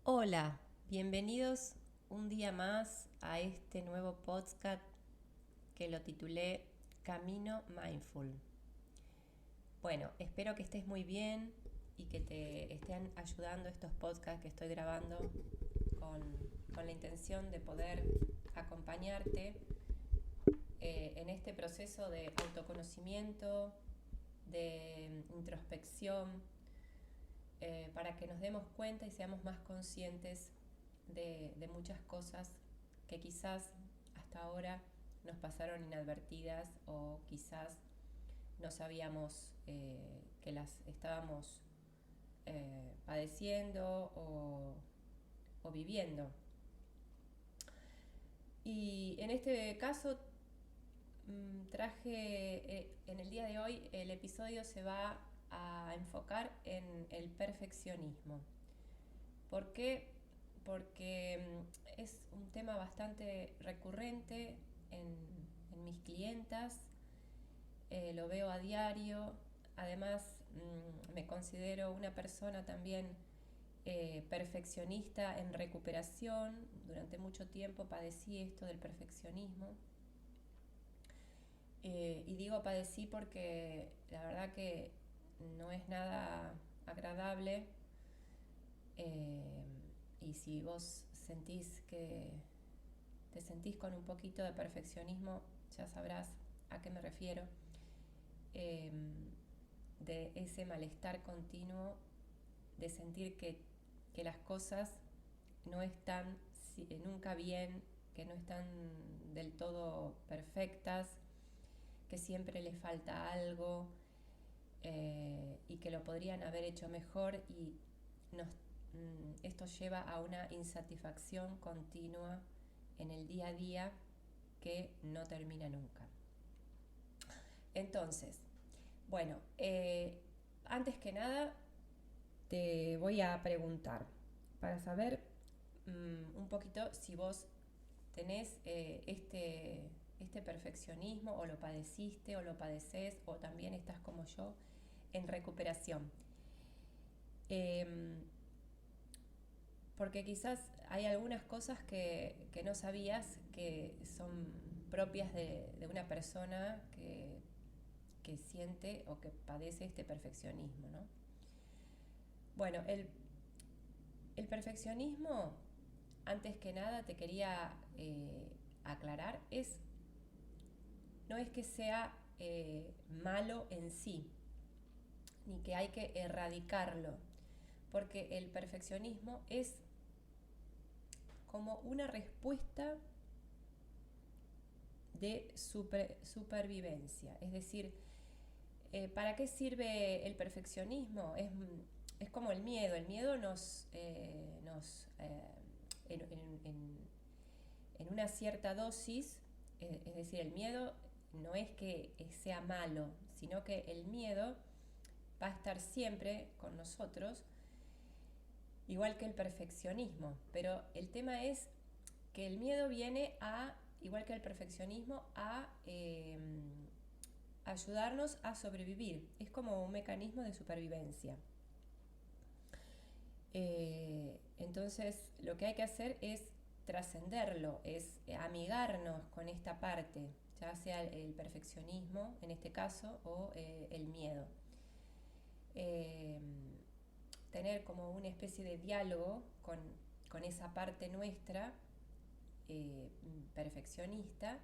Hola, bienvenidos un día más a este nuevo podcast que lo titulé Camino Mindful. Bueno, espero que estés muy bien y que te estén ayudando estos podcasts que estoy grabando con, con la intención de poder acompañarte en este proceso de autoconocimiento, de introspección, para que nos demos cuenta y seamos más conscientes de muchas cosas que quizás hasta ahora nos pasaron inadvertidas o quizás no sabíamos que las estábamos padeciendo o viviendo. Y en este caso en el día de hoy el episodio se va a enfocar en el perfeccionismo. ¿Por qué? Porque es un tema bastante recurrente en mis clientas, lo veo a diario. Además, me considero una persona también perfeccionista en recuperación. Durante mucho tiempo padecí esto del perfeccionismo. Y digo padecí porque la verdad que no es nada agradable. Y si vos sentís que te sentís con un poquito de perfeccionismo, ya sabrás a qué me refiero. Eh, de ese malestar continuo, de sentir que las cosas no están nunca bien, que no están del todo perfectas, que siempre les falta algo, y que lo podrían haber hecho mejor, y nos, esto lleva a una insatisfacción continua en el día a día que no termina nunca. Entonces, bueno, antes que nada te voy a preguntar para saber un poquito si vos tenés este perfeccionismo, o lo padeciste o lo padeces, o también estás como yo en recuperación. Eh, Porque quizás hay algunas cosas que no sabías que son propias de una persona que siente o que padece este perfeccionismo, ¿no? Bueno, el perfeccionismo, antes que nada te quería aclarar, no es que sea malo en sí, ni que hay que erradicarlo, porque el perfeccionismo es como una respuesta de supervivencia. Es decir, ¿para qué sirve el perfeccionismo? Es como el miedo. El miedo en, en, en una cierta dosis, es decir, el miedo no es que sea malo, sino que el miedo va a estar siempre con nosotros, igual que el perfeccionismo. Pero el tema es que el miedo viene igual que el perfeccionismo, a ayudarnos a sobrevivir. Es como un mecanismo de supervivencia. Entonces, lo que hay que hacer es trascenderlo, es amigarnos con esta parte, ya sea el perfeccionismo en este caso, o el miedo. Eh, Tener como una especie de diálogo con esa parte nuestra eh, perfeccionista,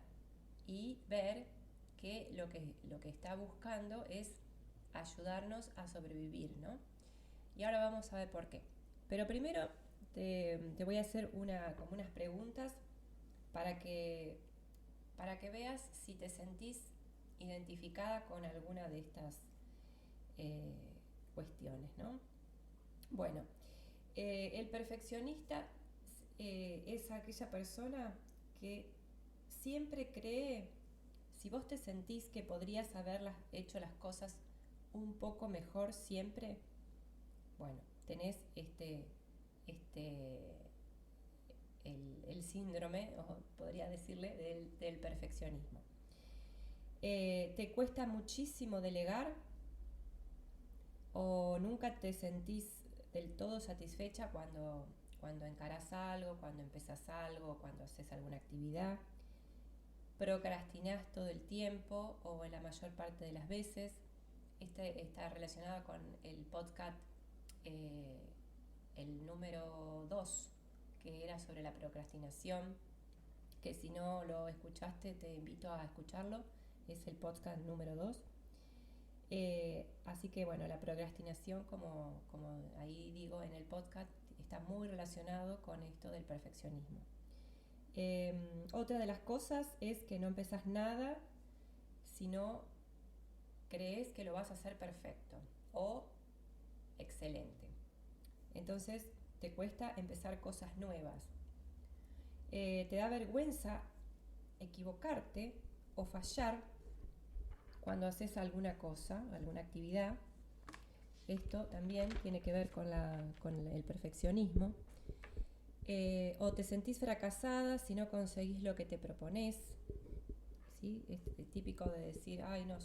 y ver que lo que está buscando es ayudarnos a sobrevivir, ¿no? Y ahora vamos a ver por qué. Pero primero te voy a hacer como unas preguntas para para que veas si te sentís identificada con alguna de estas eh, cuestiones, ¿no? Bueno, el perfeccionista es aquella persona que siempre cree, si vos te sentís que podrías haber hecho las cosas un poco mejor siempre, bueno, tenés este el síndrome, o podría decirle, del perfeccionismo. ¿Te cuesta muchísimo delegar, o nunca te sentís del todo satisfecha cuando encarás algo, cuando empezás algo, cuando haces alguna actividad. Procrastinás todo el tiempo o en la mayor parte de las veces. Este está relacionado con el podcast, el número 2, que era sobre la procrastinación, que si no lo escuchaste te invito a escucharlo, es el podcast número 2. Así que bueno, la procrastinación, como ahí digo en el podcast, está muy relacionado con esto del perfeccionismo. Otra de las cosas es que no empezás nada si no crees que lo vas a hacer perfecto o excelente. Entonces te cuesta empezar cosas nuevas. Te da vergüenza equivocarte o fallar cuando haces alguna cosa, alguna actividad. Esto también tiene que ver con el perfeccionismo. O te sentís fracasada si no conseguís lo que te propones. ¿Sí? Es típico de decir, ay no,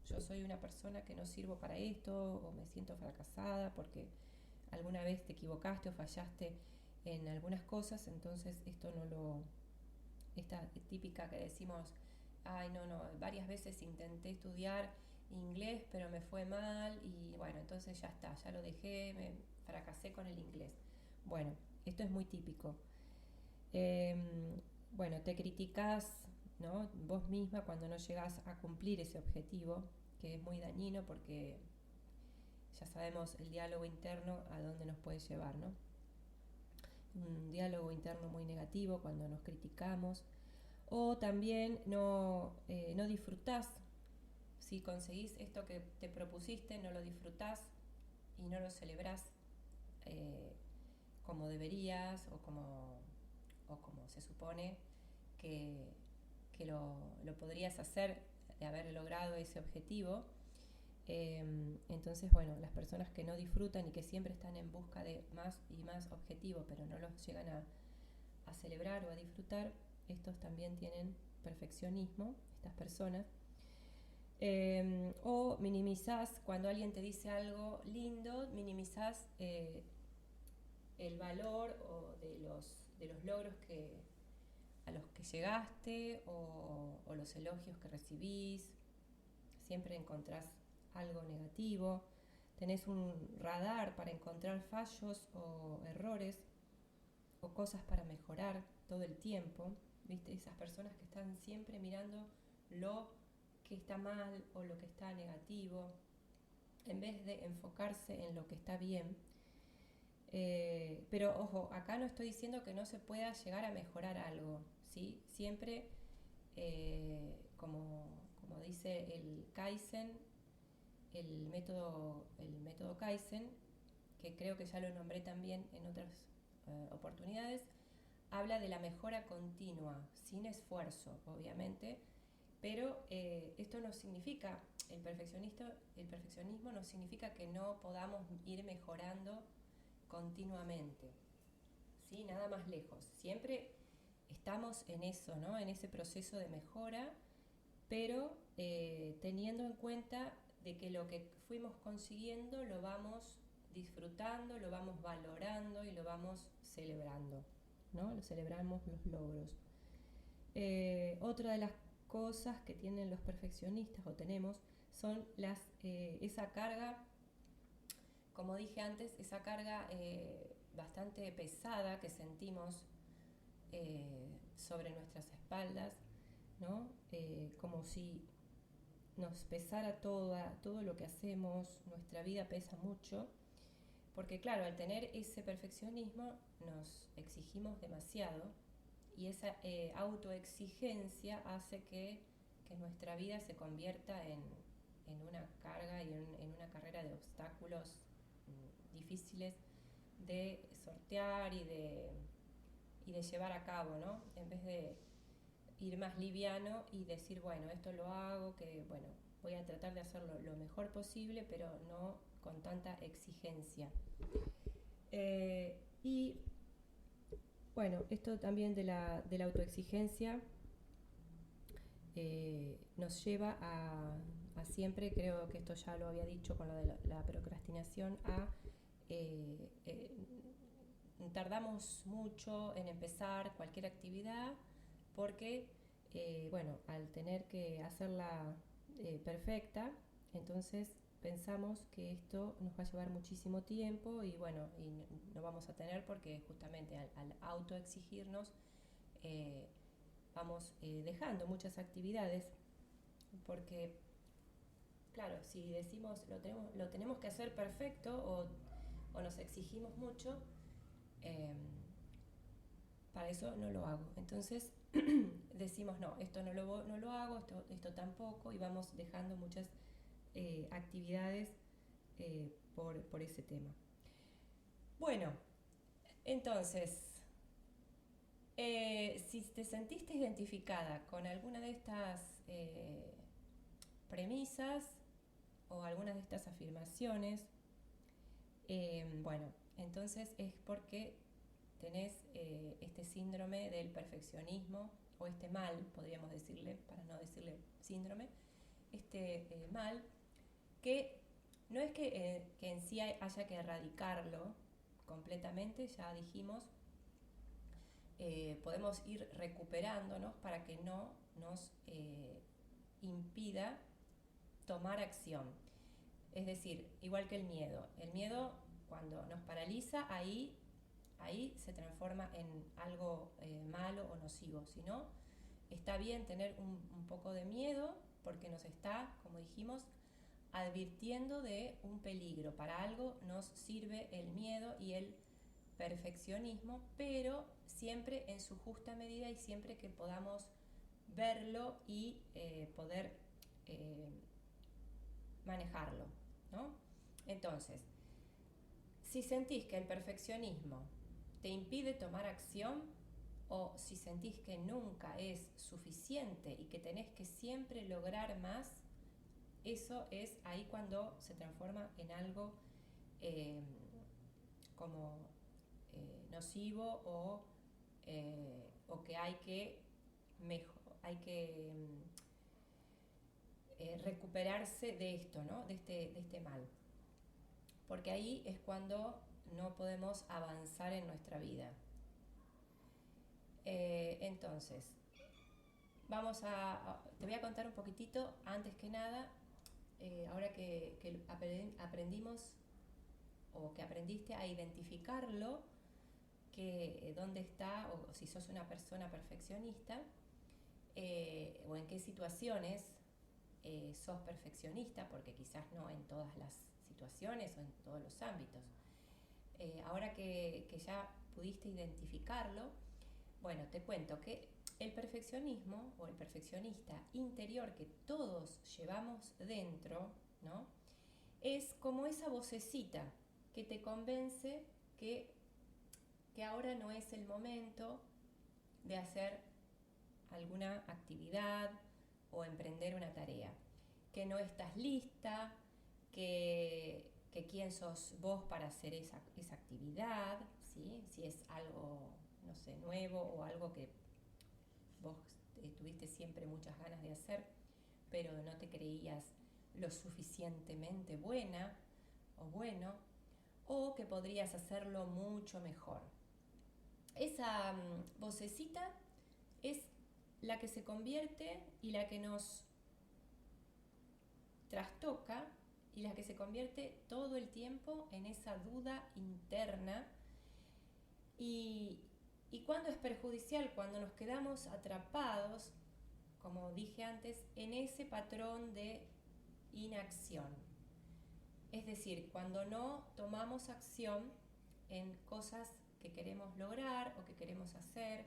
yo soy una persona que no sirvo para esto, o me siento fracasada porque alguna vez te equivocaste o fallaste en algunas cosas. Entonces esta típica que decimos, ay no, varias veces intenté estudiar inglés pero me fue mal y bueno, entonces ya está, ya lo dejé, me fracasé con el inglés. Bueno, esto es muy típico. Bueno, te criticás, ¿no?, vos misma cuando no llegás a cumplir ese objetivo, que es muy dañino porque ya sabemos el diálogo interno a dónde nos puede llevar, ¿no? Un diálogo interno muy negativo cuando nos criticamos. O también no disfrutás. Si conseguís esto que te propusiste, no lo disfrutás y no lo celebrás como deberías o como se supone que lo podrías hacer de haber logrado ese objetivo. Entonces, bueno, las personas que no disfrutan y que siempre están en busca de más y más objetivos, pero no los llegan a celebrar o a disfrutar, estos también tienen perfeccionismo, estas personas. O minimizás, cuando alguien te dice algo lindo, minimizás el valor o de los logros a los que llegaste o los elogios que recibís. Siempre encontrás algo negativo. Tenés un radar para encontrar fallos o errores o cosas para mejorar todo el tiempo. ¿Viste? Esas personas que están siempre mirando lo que está mal o lo que está negativo, en vez de enfocarse en lo que está bien. Pero ojo, acá no estoy diciendo que no se pueda llegar a mejorar algo, ¿sí? Siempre, como dice el Kaizen, el método Kaizen, que creo que ya lo nombré también en otras oportunidades, habla de la mejora continua, sin esfuerzo, obviamente, pero esto no significa, el perfeccionismo no significa que no podamos ir mejorando continuamente, ¿sí? Nada más lejos. Siempre estamos en eso, ¿no?, en ese proceso de mejora, pero teniendo en cuenta de que lo que fuimos consiguiendo lo vamos disfrutando, lo vamos valorando y lo vamos celebrando, ¿no? Lo celebramos los logros. Otra de las cosas que tienen los perfeccionistas o tenemos son esa carga, como dije antes, esa carga bastante pesada que sentimos sobre nuestras espaldas, ¿no? Como si nos pesara todo lo que hacemos, nuestra vida pesa mucho, porque claro, al tener ese perfeccionismo nos exigimos demasiado y esa autoexigencia hace que nuestra vida se convierta en una carga y en una carrera de obstáculos difíciles de sortear y de llevar a cabo, ¿no? En vez de ir más liviano y decir, bueno, esto lo hago, que bueno, voy a tratar de hacerlo lo mejor posible, pero no con tanta exigencia. Y bueno, esto también de la autoexigencia nos lleva a siempre, creo que esto ya lo había dicho con lo de la procrastinación, a tardamos mucho en empezar cualquier actividad porque, bueno, al tener que hacerla perfecta, entonces pensamos que esto nos va a llevar muchísimo tiempo y bueno, y no vamos a tener porque justamente al autoexigirnos vamos dejando muchas actividades porque, claro, si decimos lo tenemos que hacer perfecto o nos exigimos mucho, eh, para eso no lo hago. Entonces decimos, no, esto no lo hago, esto tampoco, y vamos dejando muchas actividades por ese tema. Bueno, entonces, si te sentiste identificada con alguna de estas premisas o algunas de estas afirmaciones, bueno, entonces es porque tenés este síndrome del perfeccionismo, o este mal, podríamos decirle, para no decirle síndrome, este mal, que no es que en sí haya que erradicarlo completamente, ya dijimos, podemos ir recuperándonos para que no nos impida tomar acción. Es decir, igual que el miedo cuando nos paraliza, ahí se transforma en algo malo o nocivo. Si no, está bien tener un poco de miedo porque nos está, como dijimos, advirtiendo de un peligro. Para algo nos sirve el miedo y el perfeccionismo, pero siempre en su justa medida y siempre que podamos verlo y poder manejarlo, ¿no? Entonces, si sentís que el perfeccionismo te impide tomar acción, o si sentís que nunca es suficiente y que tenés que siempre lograr más, eso es ahí cuando se transforma en algo como nocivo o que hay que recuperarse de esto, ¿no? de este mal. Porque ahí es cuando no podemos avanzar en nuestra vida. Entonces, te voy a contar un poquitito, antes que nada, ahora que aprendimos o que aprendiste a identificarlo, que dónde está, o si sos una persona perfeccionista, o en qué situaciones sos perfeccionista, porque quizás no en todas las situaciones o en todos los ámbitos. Ahora que ya pudiste identificarlo, bueno, te cuento que el perfeccionismo o el perfeccionista interior que todos llevamos dentro, ¿no? Es como esa vocecita que te convence que ahora no es el momento de hacer alguna actividad o emprender una tarea, que no estás lista, que quién sos vos para hacer esa actividad, ¿sí? Si es algo, no sé, nuevo o algo que vos tuviste siempre muchas ganas de hacer, pero no te creías lo suficientemente buena o bueno, o que podrías hacerlo mucho mejor. Esa vocecita es la que se convierte y la que nos trastoca y la que se convierte todo el tiempo en esa duda interna. Y cuando es perjudicial, cuando nos quedamos atrapados, como dije antes, en ese patrón de inacción. Es decir, cuando no tomamos acción en cosas que queremos lograr o que queremos hacer,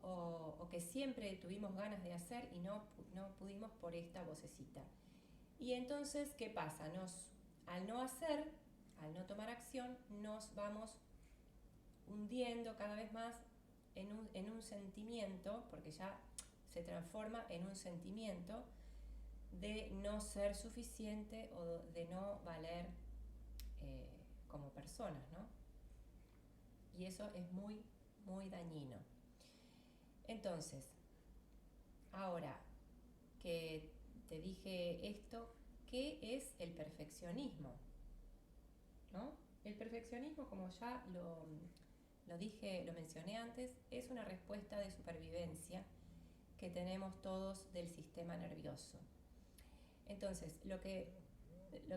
o que siempre tuvimos ganas de hacer y no pudimos por esta vocecita. Y entonces, ¿qué pasa? Al no hacer, al no tomar acción, nos vamos hundiendo cada vez más en un sentimiento, porque ya se transforma en un sentimiento de no ser suficiente o de no valer como personas, ¿no? Y eso es muy, muy dañino. Entonces, ahora que te dije esto, ¿qué es el perfeccionismo? ¿No? El perfeccionismo, como ya lo mencioné antes, es una respuesta de supervivencia que tenemos todos del sistema nervioso. Entonces, lo que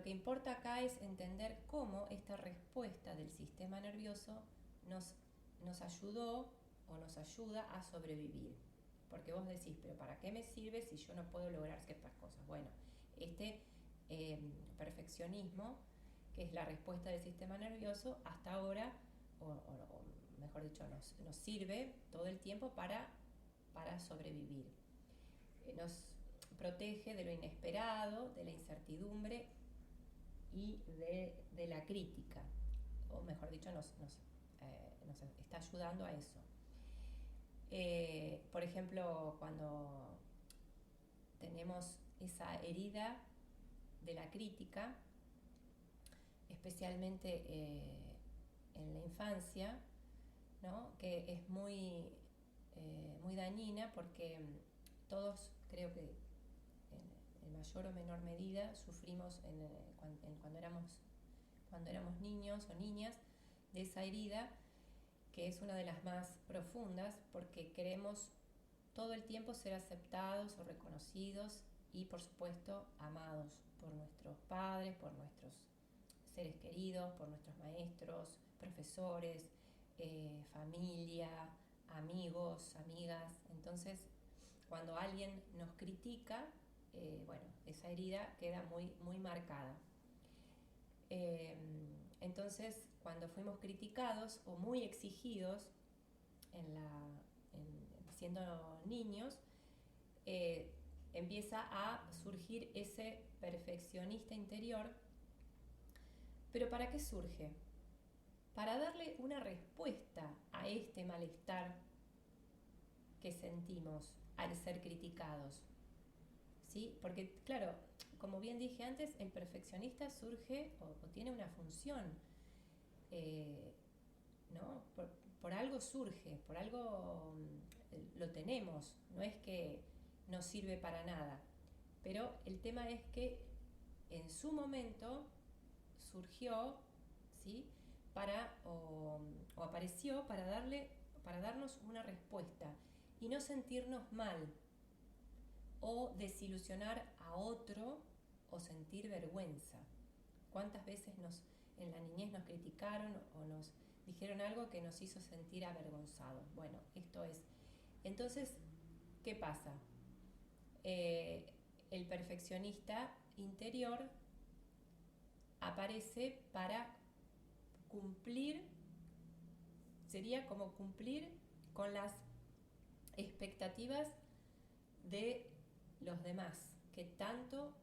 importa acá es entender cómo esta respuesta del sistema nervioso nos ayudó o nos ayuda a sobrevivir. Porque vos decís, pero ¿para qué me sirve si yo no puedo lograr ciertas cosas? Bueno, este perfeccionismo, que es la respuesta del sistema nervioso, hasta ahora, o mejor dicho, nos sirve todo el tiempo para sobrevivir. Nos protege de lo inesperado, de la incertidumbre y de la crítica, o mejor dicho, nos está ayudando a eso. Por ejemplo, cuando tenemos esa herida de la crítica, especialmente en la infancia, ¿no? Que es muy dañina, porque todos, creo que en mayor o menor medida, sufrimos cuando éramos niños o niñas de esa herida, que es una de las más profundas, porque queremos todo el tiempo ser aceptados o reconocidos y, por supuesto, amados por nuestros padres, por nuestros seres queridos, por nuestros maestros, profesores, familia, amigos, amigas. Entonces, cuando alguien nos critica, bueno, esa herida queda muy marcada. Entonces, cuando fuimos criticados o muy exigidos siendo niños, empieza a surgir ese perfeccionista interior. ¿Pero para qué surge? Para darle una respuesta a este malestar que sentimos al ser criticados, ¿sí? Porque, claro, como bien dije antes, el perfeccionista surge o tiene una función, ¿no? Por algo surge, por algo lo tenemos, no es que no sirve para nada. Pero el tema es que en su momento surgió, ¿sí? O apareció para darnos una respuesta y no sentirnos mal o desilusionar a otro o sentir vergüenza. ¿Cuántas veces en la niñez nos criticaron o nos dijeron algo que nos hizo sentir avergonzados? Bueno, esto es. Entonces, ¿qué pasa? El perfeccionista interior aparece para cumplir, sería como cumplir con las expectativas de los demás, que tanto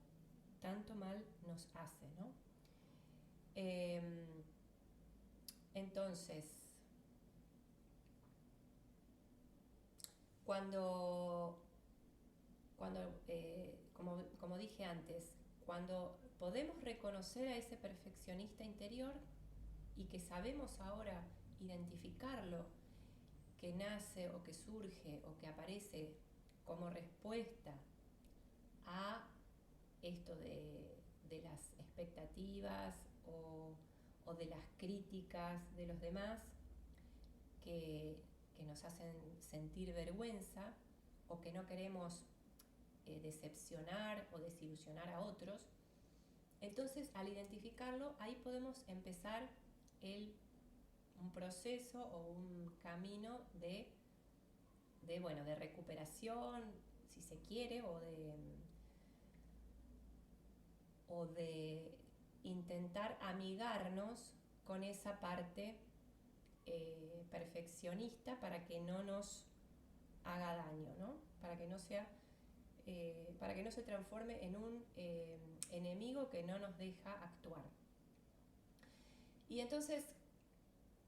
mal nos hace, ¿no? Entonces, cuando como dije antes, cuando podemos reconocer a ese perfeccionista interior y que sabemos ahora identificarlo, que nace o que surge o que aparece como respuesta a esto de las expectativas o de las críticas de los demás que nos hacen sentir vergüenza, o que no queremos decepcionar o desilusionar a otros. Entonces, al identificarlo, ahí podemos empezar un proceso o un camino de recuperación, si se quiere, o de intentar amigarnos con esa parte perfeccionista para que no nos haga daño, ¿no? Para que no se transforme en un enemigo que no nos deja actuar. Y entonces,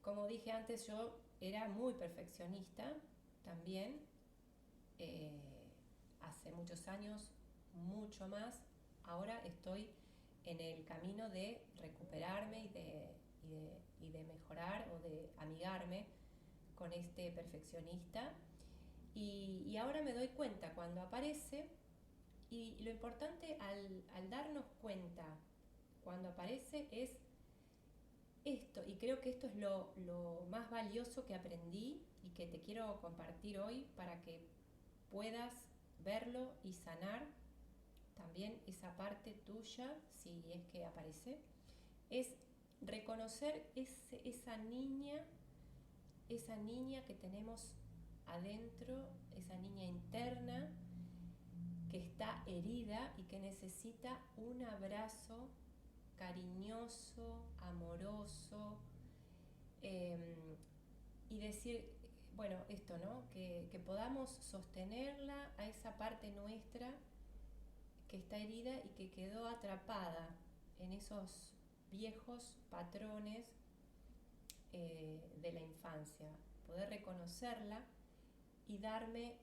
como dije antes, yo era muy perfeccionista también, hace muchos años, mucho más. Ahora estoy en el camino de recuperarme y de mejorar o de amigarme con este perfeccionista. Y ahora me doy cuenta cuando aparece, y lo importante al darnos cuenta cuando aparece es esto, y creo que esto es lo más valioso que aprendí y que te quiero compartir hoy para que puedas verlo y sanar también esa parte tuya, si es que aparece, es reconocer esa niña que tenemos adentro, esa niña interna que está herida y que necesita un abrazo cariñoso, amoroso, y decir, bueno, esto, ¿no? Que podamos sostenerla a esa parte nuestra que está herida y que quedó atrapada en esos viejos patrones de la infancia. Poder reconocerla y darme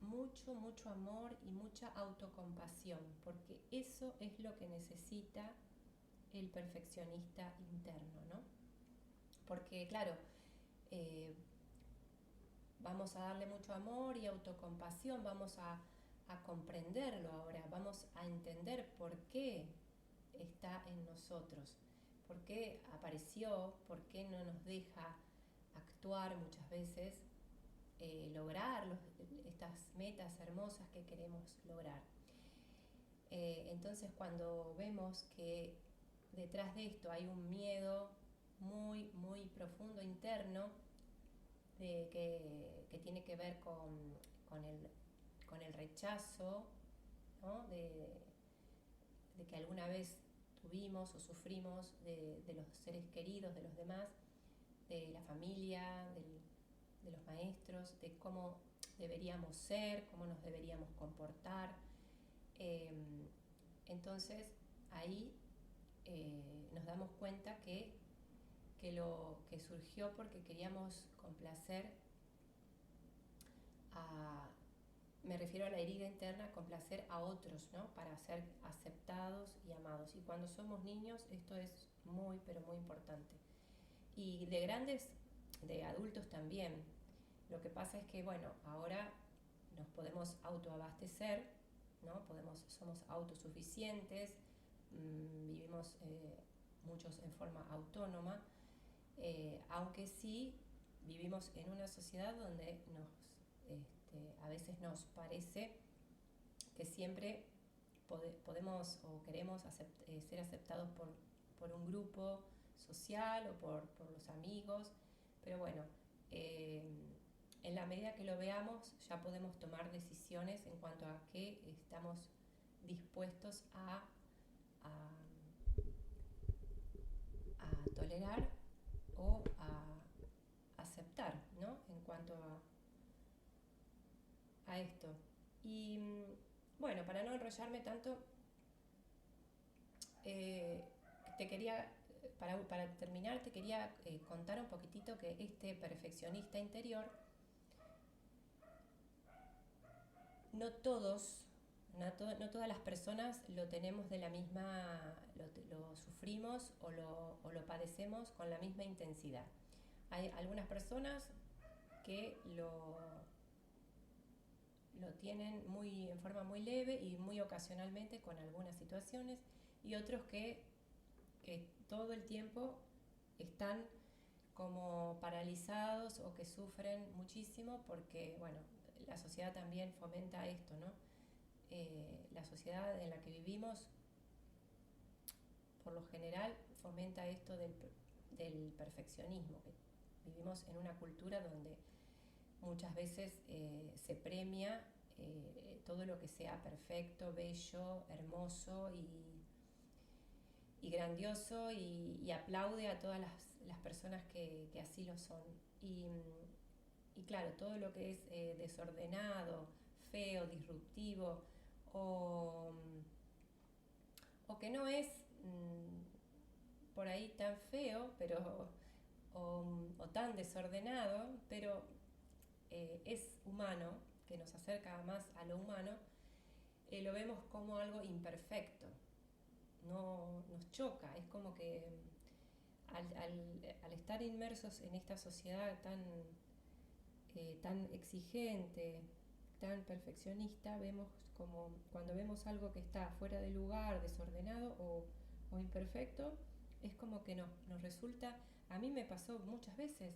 mucho, mucho amor y mucha autocompasión, porque eso es lo que necesita el perfeccionista interno, ¿no? Porque, claro, eh, vamos a darle mucho amor y autocompasión, vamos a comprenderlo ahora, vamos a entender por qué está en nosotros, por qué apareció, por qué no nos deja actuar muchas veces, lograr estas metas hermosas que queremos lograr. Entonces, cuando vemos que detrás de esto hay un miedo muy, muy profundo interno que tiene que ver con, el, con el rechazo, ¿no? De que alguna vez tuvimos o sufrimos de los seres queridos, de los demás, de la familia, de los maestros, de cómo deberíamos ser, cómo nos deberíamos comportar. Entonces ahí nos damos cuenta que lo que surgió porque queríamos complacer me refiero a la herida interna, complacer a otros, ¿no? Para ser aceptados y amados. Y cuando somos niños esto es muy, pero muy importante. Y de grandes, de adultos también. Lo que pasa es que, bueno, ahora nos podemos autoabastecer, ¿no? Somos autosuficientes, vivimos muchos en forma autónoma, aunque sí vivimos en una sociedad donde a veces nos parece que siempre podemos o queremos ser aceptados por un grupo social o por los amigos, pero bueno, en la medida que lo veamos ya podemos tomar decisiones en cuanto a qué estamos dispuestos a tolerar o a aceptar, ¿no? En cuanto a esto. Y bueno, para no enrollarme tanto, te quería, para terminar, te quería contar un poquitito que este perfeccionista interior, no todos, no todas las personas lo tenemos de la misma, lo sufrimos o lo padecemos con la misma intensidad. Hay algunas personas que lo tienen en forma muy leve y muy ocasionalmente con algunas situaciones, y otros que todo el tiempo están como paralizados o que sufren muchísimo porque, bueno, la sociedad también fomenta esto, ¿no? La sociedad en la que vivimos, por lo general, fomenta esto del perfeccionismo. Vivimos en una cultura donde muchas veces se premia todo lo que sea perfecto, bello, hermoso y grandioso, y aplaude a todas las personas que así lo son. Y claro, todo lo que es desordenado, feo, disruptivo o, o que no es por ahí tan feo, pero o tan desordenado, pero es humano, que nos acerca más a lo humano, lo vemos como algo imperfecto. No nos choca, es como que al estar inmersos en esta sociedad tan exigente, tan perfeccionista, vemos como cuando vemos algo que está fuera de lugar, desordenado o imperfecto, es como que nos resulta, a mí me pasó muchas veces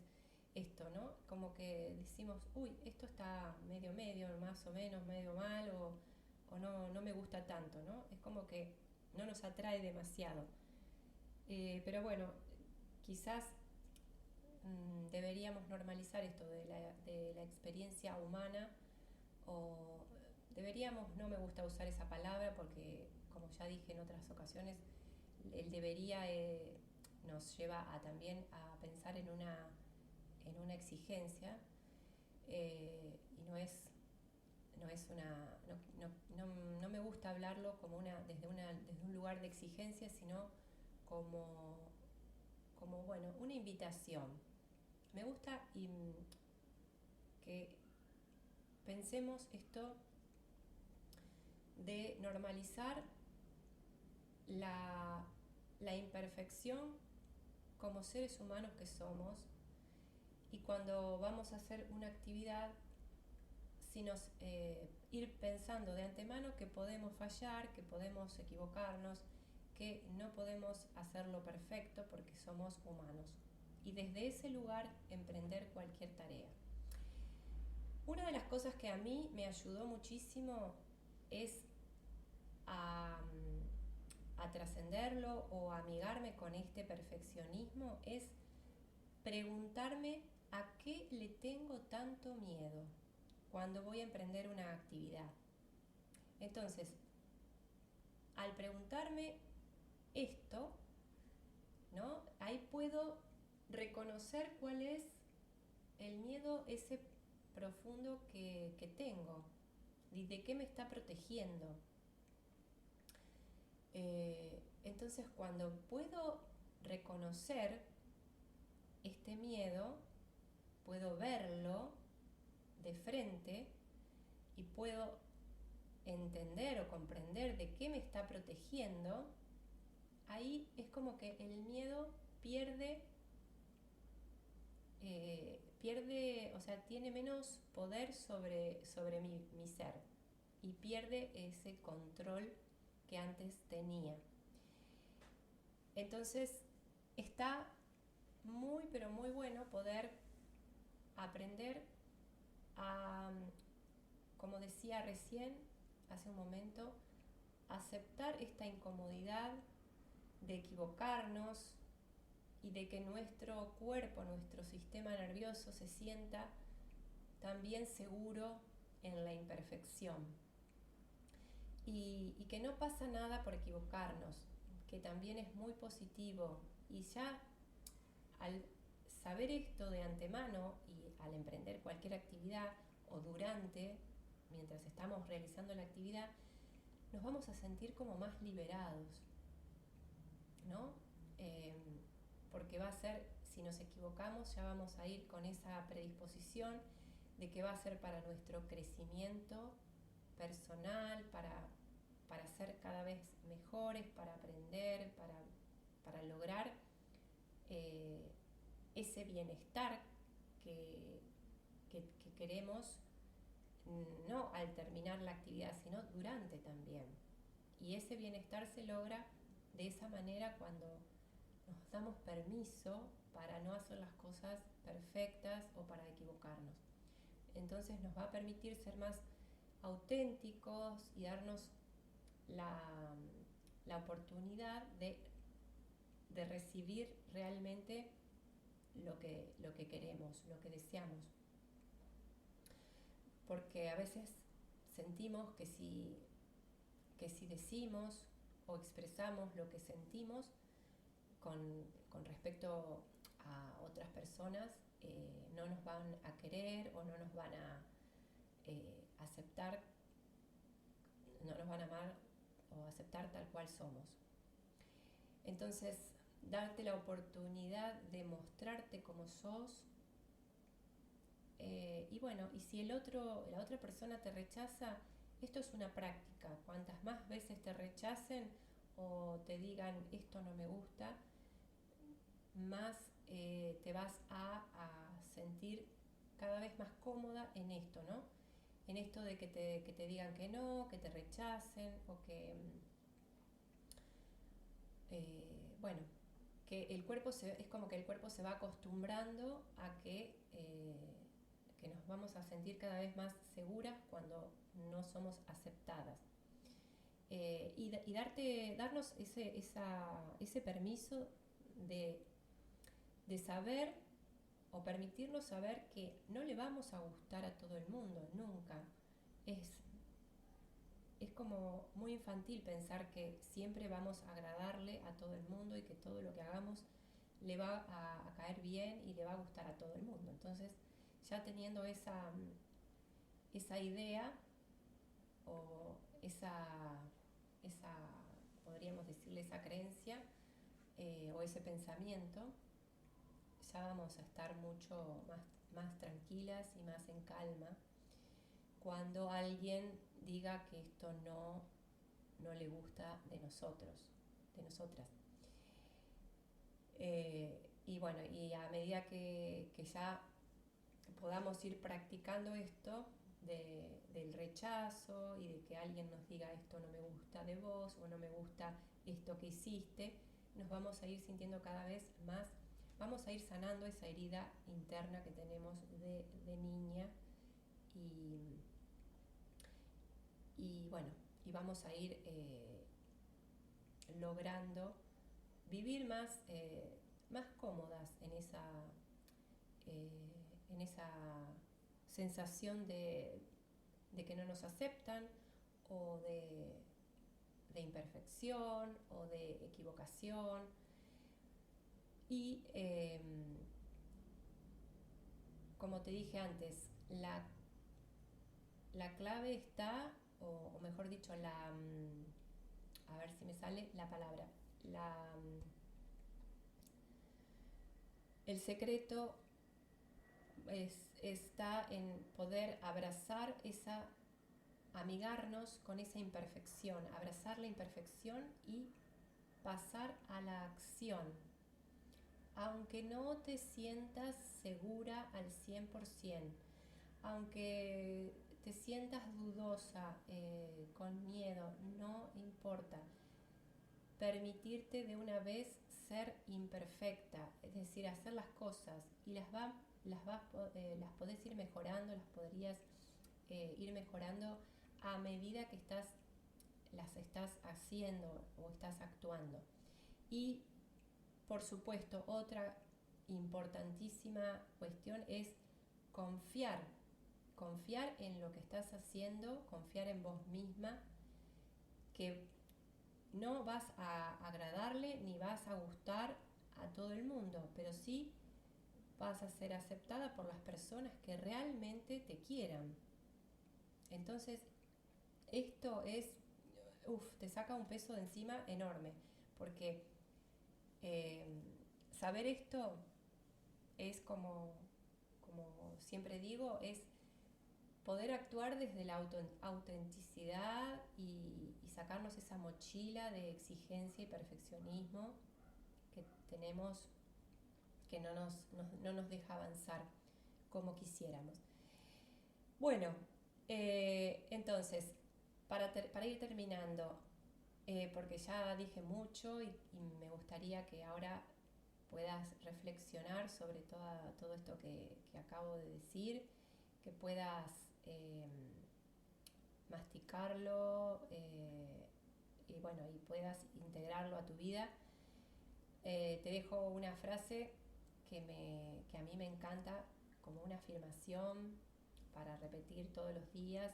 esto, ¿no? Como que decimos, uy, esto está medio medio, más o menos, medio mal, o no me gusta tanto, ¿no? Es como que no nos atrae demasiado. Pero bueno, quizás deberíamos normalizar esto de la experiencia humana, o deberíamos, no me gusta usar esa palabra porque, como ya dije en otras ocasiones, el debería nos lleva a también a pensar en una exigencia, y no es una, no me gusta hablarlo como desde un lugar de exigencia, sino como bueno, una invitación. Me gusta que pensemos esto de normalizar la, la imperfección como seres humanos que somos, y cuando vamos a hacer una actividad, ir pensando de antemano que podemos fallar, que podemos equivocarnos, que no podemos hacerlo perfecto porque somos humanos, y desde ese lugar emprender cualquier tarea. Una de las cosas que a mí me ayudó muchísimo es a trascenderlo o a amigarme con este perfeccionismo, es preguntarme a qué le tengo tanto miedo cuando voy a emprender una actividad. Entonces, al preguntarme esto, ¿no? Ahí puedo reconocer cuál es el miedo ese profundo que tengo y de qué me está protegiendo. Entonces, cuando puedo reconocer este miedo, puedo verlo de frente y puedo entender o comprender de qué me está protegiendo, ahí es como que el miedo o sea, tiene menos poder sobre mi ser, y pierde ese control que antes tenía. Entonces, está muy, pero muy bueno poder aprender a, como decía recién, hace un momento, aceptar esta incomodidad de equivocarnos y de que nuestro cuerpo, nuestro sistema nervioso se sienta también seguro en la imperfección, y que no pasa nada por equivocarnos, que también es muy positivo. Y ya al saber esto de antemano y al emprender cualquier actividad o mientras estamos realizando la actividad, nos vamos a sentir como más liberados, ¿no? Porque va a ser, si nos equivocamos, ya vamos a ir con esa predisposición de que va a ser para nuestro crecimiento personal, para ser cada vez mejores, para aprender, para lograr ese bienestar que queremos, no al terminar la actividad, sino durante también. Y ese bienestar se logra de esa manera cuando nos damos permiso para no hacer las cosas perfectas o para equivocarnos. Entonces nos va a permitir ser más auténticos y darnos la oportunidad de recibir realmente lo que queremos, lo que deseamos. Porque a veces sentimos que si decimos o expresamos lo que sentimos con respecto a otras personas, no nos van a querer o no nos van a aceptar, no nos van a amar o aceptar tal cual somos. Entonces, darte la oportunidad de mostrarte como sos, y bueno, y si la otra persona te rechaza, esto es una práctica. Cuantas más veces te rechacen o te digan esto no me gusta, más te vas a sentir cada vez más cómoda en esto, ¿no? En esto de que te digan que no, que te rechacen, o que, bueno, que el cuerpo es como que el cuerpo se va acostumbrando a que nos vamos a sentir cada vez más seguras cuando no somos aceptadas. Darnos ese permiso de saber o permitirnos saber que no le vamos a gustar a todo el mundo, nunca. Es como muy infantil pensar que siempre vamos a agradarle a todo el mundo y que todo lo que hagamos le va a caer bien y le va a gustar a todo el mundo. Entonces, ya teniendo esa idea o esa, podríamos decirle, esa creencia o ese pensamiento, ya vamos a estar mucho más tranquilas y más en calma cuando alguien diga que esto no le gusta de nosotros, de nosotras. Y bueno, y a medida que ya podamos ir practicando esto del rechazo y de que alguien nos diga esto no me gusta de vos o no me gusta esto que hiciste, nos vamos a ir sintiendo cada vez más, vamos a ir sanando esa herida interna que tenemos de niña y bueno, y vamos a ir logrando vivir más cómodas en esa sensación de que no nos aceptan o de imperfección o de equivocación. Y como te dije antes, la clave está, o mejor dicho, a ver si me sale la palabra, el secreto está en poder abrazar amigarnos con esa imperfección, abrazar la imperfección y pasar a la acción. Aunque no te sientas segura al 100%, aunque te sientas dudosa, con miedo, no importa. Permitirte de una vez ser imperfecta, es decir, hacer las cosas y las podés ir mejorando, las podrías ir mejorando a medida que las estás haciendo o estás actuando. Y por supuesto, otra importantísima cuestión es confiar en lo que estás haciendo, confiar en vos misma, que no vas a agradarle ni vas a gustar a todo el mundo, pero sí vas a ser aceptada por las personas que realmente te quieran. Entonces, esto te saca un peso de encima enorme, porque saber esto es como siempre digo, es poder actuar desde la autenticidad y sacarnos esa mochila de exigencia y perfeccionismo que tenemos, que no nos deja avanzar como quisiéramos. Bueno, entonces, para ir terminando, porque ya dije mucho y me gustaría que ahora puedas reflexionar sobre todo esto que acabo de decir, que puedas masticarlo y bueno, y puedas integrarlo a tu vida. Te dejo una frase que a mí me encanta como una afirmación para repetir todos los días,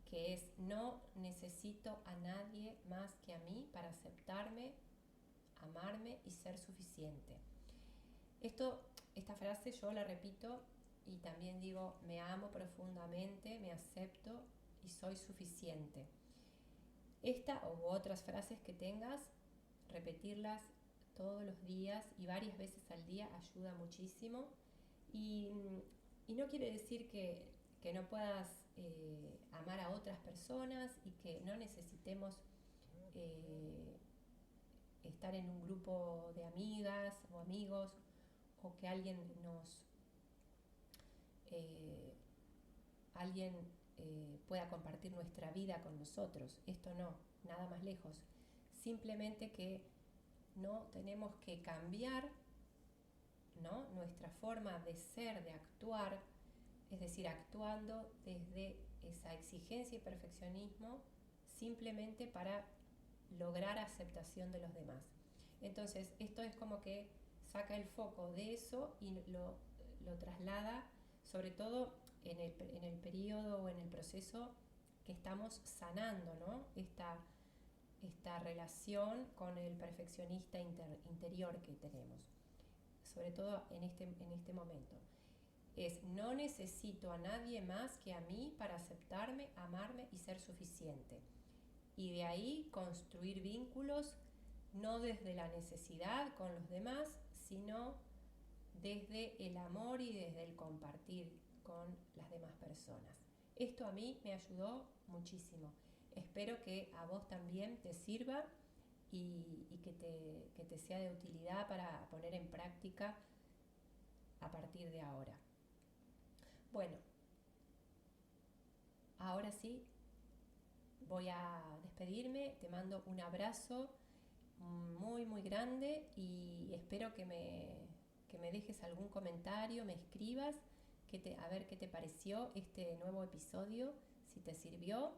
que es: no necesito a nadie más que a mí para aceptarme, amarme y ser suficiente. Esta frase yo la repito y también digo: me amo profundamente, me acepto y soy suficiente. Esta u otras frases que tengas, repetirlas todos los días y varias veces al día ayuda muchísimo. Y no quiere decir que no puedas amar a otras personas y que no necesitemos estar en un grupo de amigas o amigos, o que alguien pueda compartir nuestra vida con nosotros. Esto no, nada más lejos. Simplemente que no tenemos que cambiar, ¿no?, nuestra forma de ser, de actuar, es decir, actuando desde esa exigencia y perfeccionismo simplemente para lograr aceptación de los demás. Entonces, esto es como que saca el foco de eso y lo traslada, sobre todo en el periodo o en el proceso que estamos sanando, ¿no? Esta relación con el perfeccionista interior que tenemos, sobre todo en este momento. Es: no necesito a nadie más que a mí para aceptarme, amarme y ser suficiente. Y de ahí construir vínculos, no desde la necesidad con los demás, sino desde el amor y desde el compartir con las demás personas. Esto a mí me ayudó muchísimo. Espero que a vos también te sirva y que te sea de utilidad para poner en práctica a partir de ahora. Bueno, ahora sí, voy a despedirme. Te mando un abrazo muy, muy grande y espero que me dejes algún comentario, me escribas, a ver qué te pareció este nuevo episodio, si te sirvió.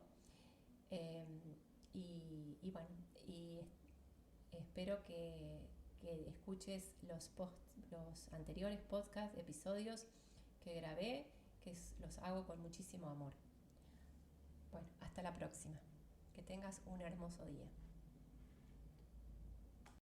Y bueno, y espero que escuches los anteriores podcast, episodios que grabé, los hago con muchísimo amor. Bueno, hasta la próxima. Que tengas un hermoso día.